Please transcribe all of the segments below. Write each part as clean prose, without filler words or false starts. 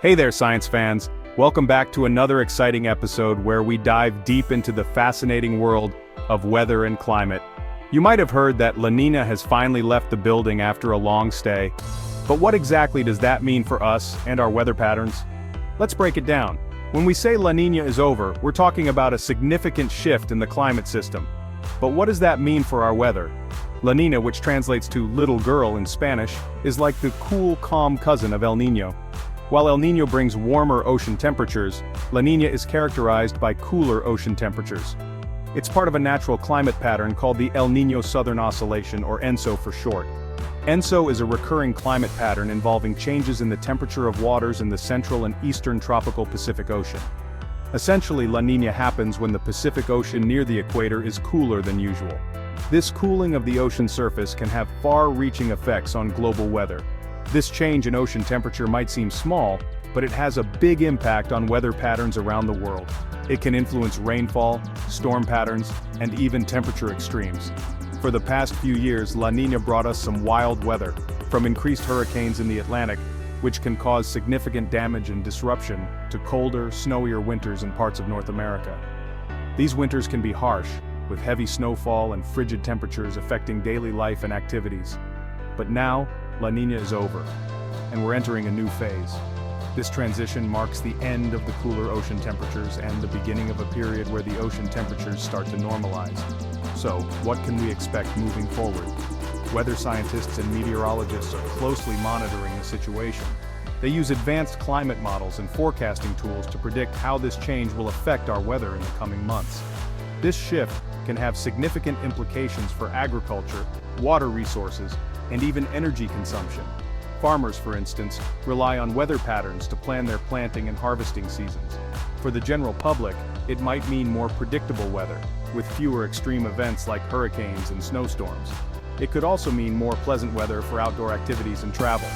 Hey there, science fans! Welcome back to another exciting episode where we dive deep into the fascinating world of weather and climate. You might have heard that La Niña has finally left the building after a long stay. But what exactly does that mean for us and our weather patterns? Let's break it down. When we say La Niña is over, we're talking about a significant shift in the climate system. But what does that mean for our weather? La Niña, which translates to little girl in Spanish, is like the cool, calm cousin of El Niño. While El Niño brings warmer ocean temperatures, La Niña is characterized by cooler ocean temperatures. It's part of a natural climate pattern called the El Niño Southern Oscillation, or ENSO for short. ENSO is a recurring climate pattern involving changes in the temperature of waters in the central and eastern tropical Pacific Ocean. Essentially, La Niña happens when the Pacific Ocean near the equator is cooler than usual. This cooling of the ocean surface can have far-reaching effects on global weather. This change in ocean temperature might seem small, but it has a big impact on weather patterns around the world. It can influence rainfall, storm patterns, and even temperature extremes. For the past few years, La Niña brought us some wild weather, from increased hurricanes in the Atlantic, which can cause significant damage and disruption, to colder, snowier winters in parts of North America. These winters can be harsh, with heavy snowfall and frigid temperatures affecting daily life and activities. But now, La Niña is over, and we're entering a new phase. This transition marks the end of the cooler ocean temperatures and the beginning of a period where the ocean temperatures start to normalize. So, what can we expect moving forward? Weather scientists and meteorologists are closely monitoring the situation. They use advanced climate models and forecasting tools to predict how this change will affect our weather in the coming months. This shift can have significant implications for agriculture, water resources, and even energy consumption. Farmers, for instance, rely on weather patterns to plan their planting and harvesting seasons. For the general public, it might mean more predictable weather, with fewer extreme events like hurricanes and snowstorms. It could also mean more pleasant weather for outdoor activities and travel.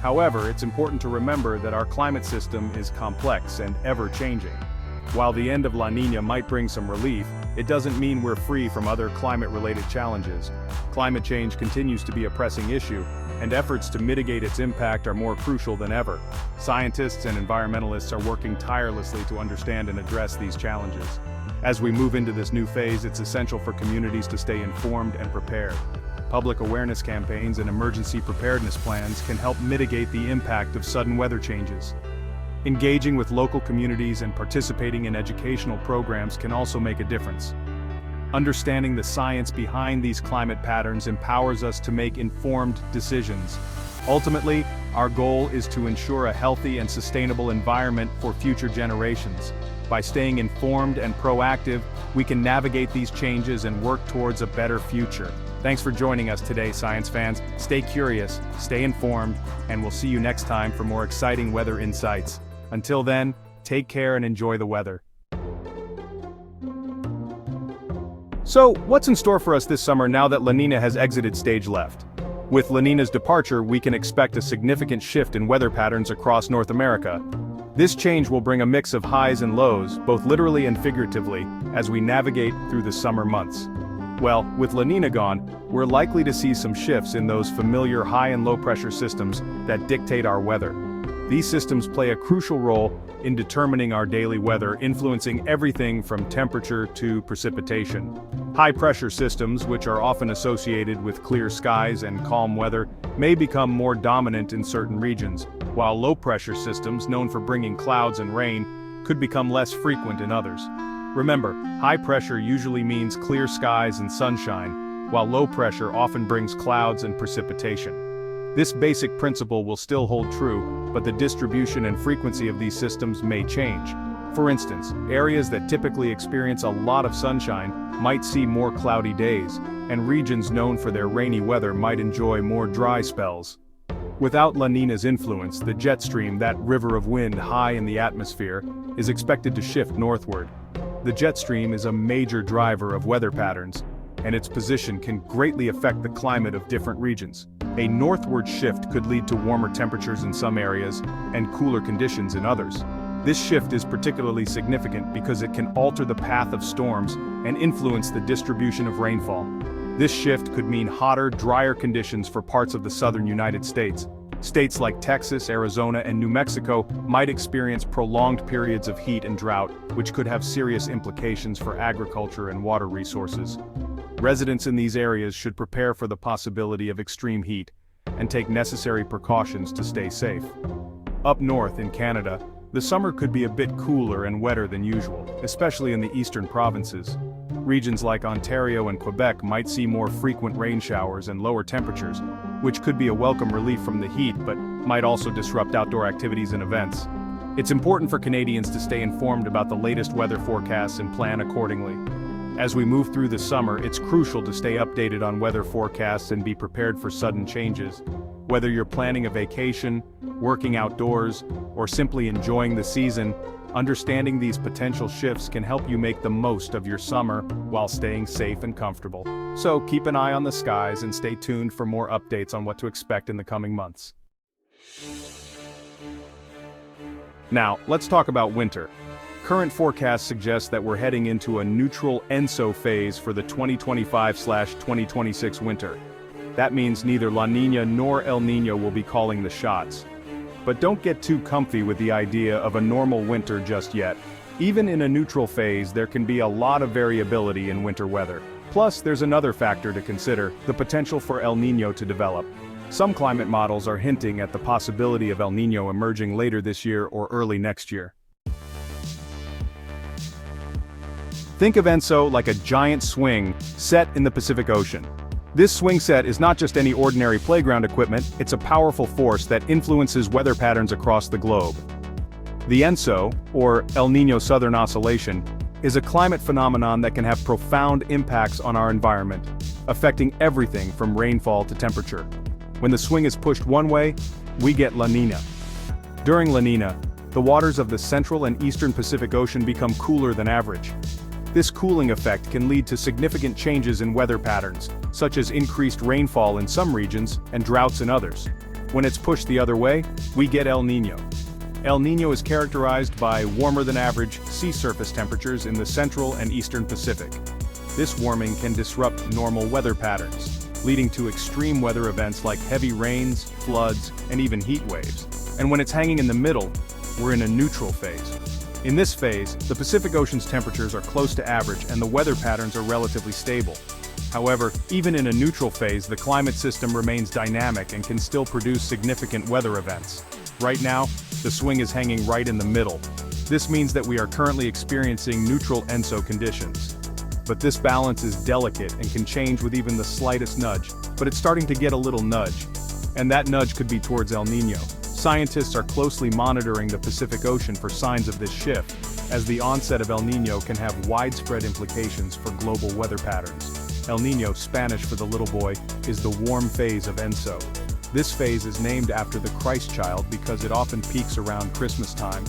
However, it's important to remember that our climate system is complex and ever-changing. While the end of La Niña might bring some relief, it doesn't mean we're free from other climate-related challenges. Climate change continues to be a pressing issue, and efforts to mitigate its impact are more crucial than ever. Scientists and environmentalists are working tirelessly to understand and address these challenges. As we move into this new phase, it's essential for communities to stay informed and prepared. Public awareness campaigns and emergency preparedness plans can help mitigate the impact of sudden weather changes. Engaging with local communities and participating in educational programs can also make a difference. Understanding the science behind these climate patterns empowers us to make informed decisions. Ultimately, our goal is to ensure a healthy and sustainable environment for future generations. By staying informed and proactive, we can navigate these changes and work towards a better future. Thanks for joining us today, science fans. Stay curious, stay informed, and we'll see you next time for more exciting weather insights. Until then, take care and enjoy the weather. So, what's in store for us this summer now that La Niña has exited stage left? With La Niña's departure, we can expect a significant shift in weather patterns across North America. This change will bring a mix of highs and lows, both literally and figuratively, as we navigate through the summer months. Well, with La Niña gone, we're likely to see some shifts in those familiar high and low pressure systems that dictate our weather. These systems play a crucial role in determining our daily weather, influencing everything from temperature to precipitation. High-pressure systems, which are often associated with clear skies and calm weather, may become more dominant in certain regions, while low-pressure systems, known for bringing clouds and rain, could become less frequent in others. Remember, high pressure usually means clear skies and sunshine, while low pressure often brings clouds and precipitation. This basic principle will still hold true, but the distribution and frequency of these systems may change. For instance, areas that typically experience a lot of sunshine might see more cloudy days, and regions known for their rainy weather might enjoy more dry spells. Without La Niña's influence, the jet stream, that river of wind high in the atmosphere, is expected to shift northward. The jet stream is a major driver of weather patterns, and its position can greatly affect the climate of different regions. A northward shift could lead to warmer temperatures in some areas and cooler conditions in others. This shift is particularly significant because it can alter the path of storms and influence the distribution of rainfall. This shift could mean hotter, drier conditions for parts of the southern United States, States like Texas, Arizona, and New Mexico might experience prolonged periods of heat and drought, which could have serious implications for agriculture and water resources. Residents in these areas should prepare for the possibility of extreme heat and take necessary precautions to stay safe. Up north in Canada, the summer could be a bit cooler and wetter than usual, especially in the eastern provinces. Regions like Ontario and Quebec might see more frequent rain showers and lower temperatures, which could be a welcome relief from the heat but might also disrupt outdoor activities and events. It's important for Canadians to stay informed about the latest weather forecasts and plan accordingly. As we move through the summer, it's crucial to stay updated on weather forecasts and be prepared for sudden changes. Whether you're planning a vacation, working outdoors, or simply enjoying the season, understanding these potential shifts can help you make the most of your summer while staying safe and comfortable. So keep an eye on the skies and stay tuned for more updates on what to expect in the coming months. Now, let's talk about winter. Current forecasts suggest that we're heading into a neutral ENSO phase for the 2025/2026 winter. That means neither La Niña nor El Niño will be calling the shots. But don't get too comfy with the idea of a normal winter just yet. Even in a neutral phase, there can be a lot of variability in winter weather. Plus, there's another factor to consider: the potential for El Niño to develop. Some climate models are hinting at the possibility of El Niño emerging later this year or early next year. Think of ENSO like a giant swing set in the Pacific Ocean. This swing set is not just any ordinary playground equipment, it's a powerful force that influences weather patterns across the globe. The ENSO, or El Niño Southern Oscillation, is a climate phenomenon that can have profound impacts on our environment, affecting everything from rainfall to temperature. When the swing is pushed one way, we get La Niña. During La Niña, the waters of the central and eastern Pacific Ocean become cooler than average. This cooling effect can lead to significant changes in weather patterns, such as increased rainfall in some regions and droughts in others. When it's pushed the other way, we get El Niño. El Niño is characterized by warmer than average sea surface temperatures in the central and eastern Pacific. This warming can disrupt normal weather patterns, leading to extreme weather events like heavy rains, floods, and even heat waves. And when it's hanging in the middle, we're in a neutral phase. In this phase, the Pacific Ocean's temperatures are close to average and the weather patterns are relatively stable. However, even in a neutral phase, the climate system remains dynamic and can still produce significant weather events. Right now, the swing is hanging right in the middle. This means that we are currently experiencing neutral ENSO conditions. But this balance is delicate and can change with even the slightest nudge, but it's starting to get a little nudge. And that nudge could be towards El Niño. Scientists are closely monitoring the Pacific Ocean for signs of this shift, as the onset of El Niño can have widespread implications for global weather patterns. El Niño, Spanish for the little boy, is the warm phase of ENSO. This phase is named after the Christ child because it often peaks around Christmas time.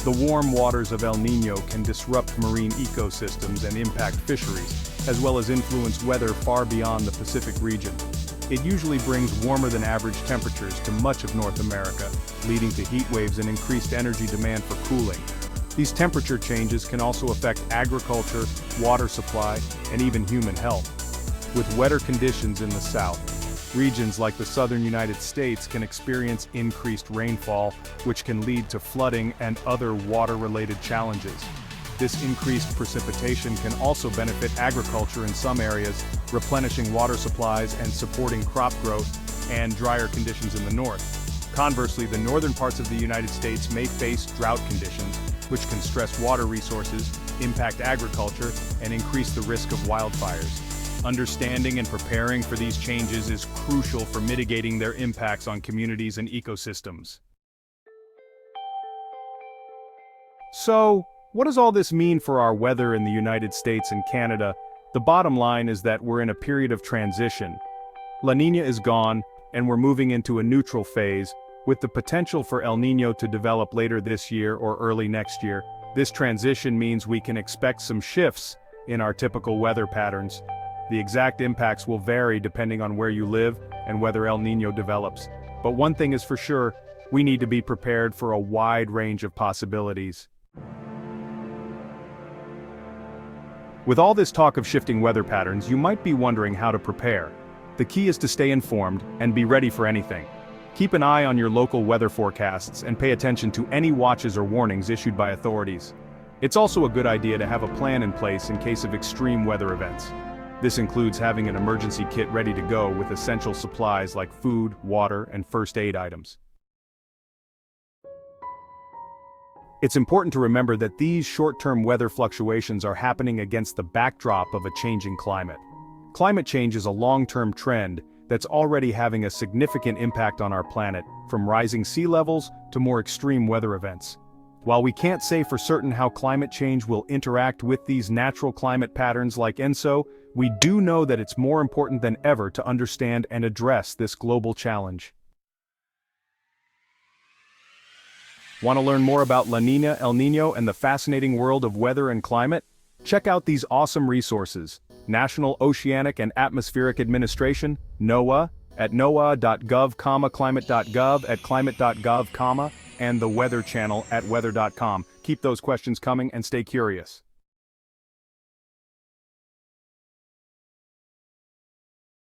The warm waters of El Niño can disrupt marine ecosystems and impact fisheries, as well as influence weather far beyond the Pacific region. It usually brings warmer than average temperatures to much of North America, leading to heat waves and increased energy demand for cooling. These temperature changes can also affect agriculture, water supply, and even human health. With wetter conditions in the south, regions like the southern United States can experience increased rainfall, which can lead to flooding and other water-related challenges. This increased precipitation can also benefit agriculture in some areas, replenishing water supplies and supporting crop growth, and drier conditions in the north. Conversely, the northern parts of the United States may face drought conditions, which can stress water resources, impact agriculture, and increase the risk of wildfires. Understanding and preparing for these changes is crucial for mitigating their impacts on communities and ecosystems. So, what does all this mean for our weather in the United States and Canada? The bottom line is that we're in a period of transition. La Niña is gone, and we're moving into a neutral phase, with the potential for El Niño to develop later this year or early next year. This transition means we can expect some shifts in our typical weather patterns. The exact impacts will vary depending on where you live and whether El Niño develops. But one thing is for sure, we need to be prepared for a wide range of possibilities. With all this talk of shifting weather patterns, you might be wondering how to prepare. The key is to stay informed and be ready for anything. Keep an eye on your local weather forecasts and pay attention to any watches or warnings issued by authorities. It's also a good idea to have a plan in place in case of extreme weather events. This includes having an emergency kit ready to go with essential supplies like food, water, and first aid items. It's important to remember that these short-term weather fluctuations are happening against the backdrop of a changing climate. Climate change is a long-term trend that's already having a significant impact on our planet, from rising sea levels to more extreme weather events. While we can't say for certain how climate change will interact with these natural climate patterns like ENSO, we do know that it's more important than ever to understand and address this global challenge. Want to learn more about La Niña, El Niño, and the fascinating world of weather and climate? Check out these awesome resources: National Oceanic and Atmospheric Administration, NOAA, at noaa.gov, climate.gov at climate.gov, and the Weather Channel at weather.com. Keep those questions coming and stay curious.